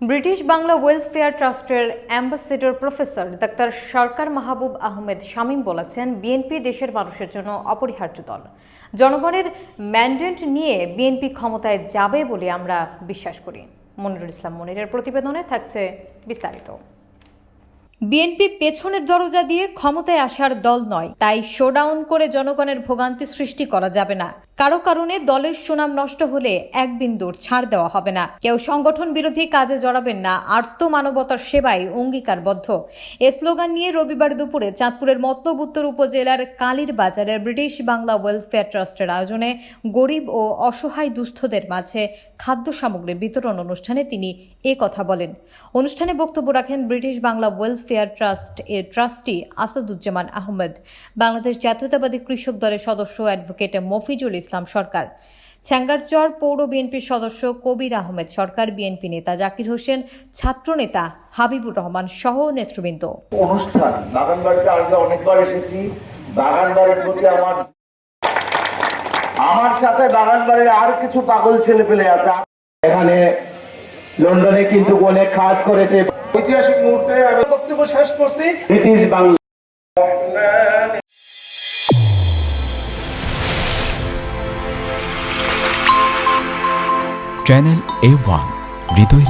British Bangla welfare ট্রাস্টের ambassador professor doctor সরকার মাহবুব আহমেদ শামীম বলেছেন, BNP দেশের মানুষের জন্য অপরিহার্য দল। জনগণের ম্যান্ডেট নিয়ে বিএনপি ক্ষমতায় যাবে বলে আমরা বিশ্বাস করি। মনিরুল ইসলাম মনিরের প্রতিবেদনে থাকছে বিস্তারিত। বিএনপি পেছনের দরজা দিয়ে ক্ষমতায় আসার দল নয়, তাই শোডাউন করে জনগণের ভোগান্তি সৃষ্টি করা যাবে না। কারো কারণে দলের সুনাম নষ্ট হলে এক বিন্দুর ছাড় দেওয়া হবে না। কেউ সংগঠন বিরোধী কাজে জড়াবেন না, আর্ত মানবতার সেবায় অঙ্গীকারবদ্ধ। এ স্লোগান নিয়ে রবিবার দুপুরে চাঁদপুরের মতলব উত্তর উপজেলার কালীর বাজারের ব্রিটিশ বাংলা ওয়েলফেয়ার ট্রাস্টের আয়োজনে গরিব ও অসহায় দুস্থদের মাঝে খাদ্য সামগ্রী বিতরণ অনুষ্ঠানে তিনি এ কথা বলেন। অনুষ্ঠানে বক্তব্য রাখেন ব্রিটিশ বাংলা ওয়েলফেয়ার ট্রাস্ট এর ট্রাস্টি আসাদুজ্জামান আহমেদ, বাংলাদেশ জাতীয়তাবাদী কৃষক দলের সদস্য অ্যাডভোকেট মফিজুল ইসলাম সরকার, ছ্যাঙ্গারচর পৌর বিএনপির সদস্য কবির আহমেদ সরকার, বিএনপি নেতা জাকির হোসেন, ছাত্র নেতা হাবিবুর রহমান সহ নেতৃবৃন্দ। অনুষ্ঠান বাগানবাড়িতে আগে অনেকবার এসেছি। বাগানবাড়ির প্রতি আমার সাথে বাগানবাড়ির আর কিছু পাগল ছেলে পেলে আছে। এখানে লন্ডনে কিন্তু অনেক কাজ করেছে। ঐতিহাসিক মুহূর্তে আমি বক্তব্য শেষ করছি। ব্রিটিশ বাংলা চ্যানেল A1 হৃদয়ের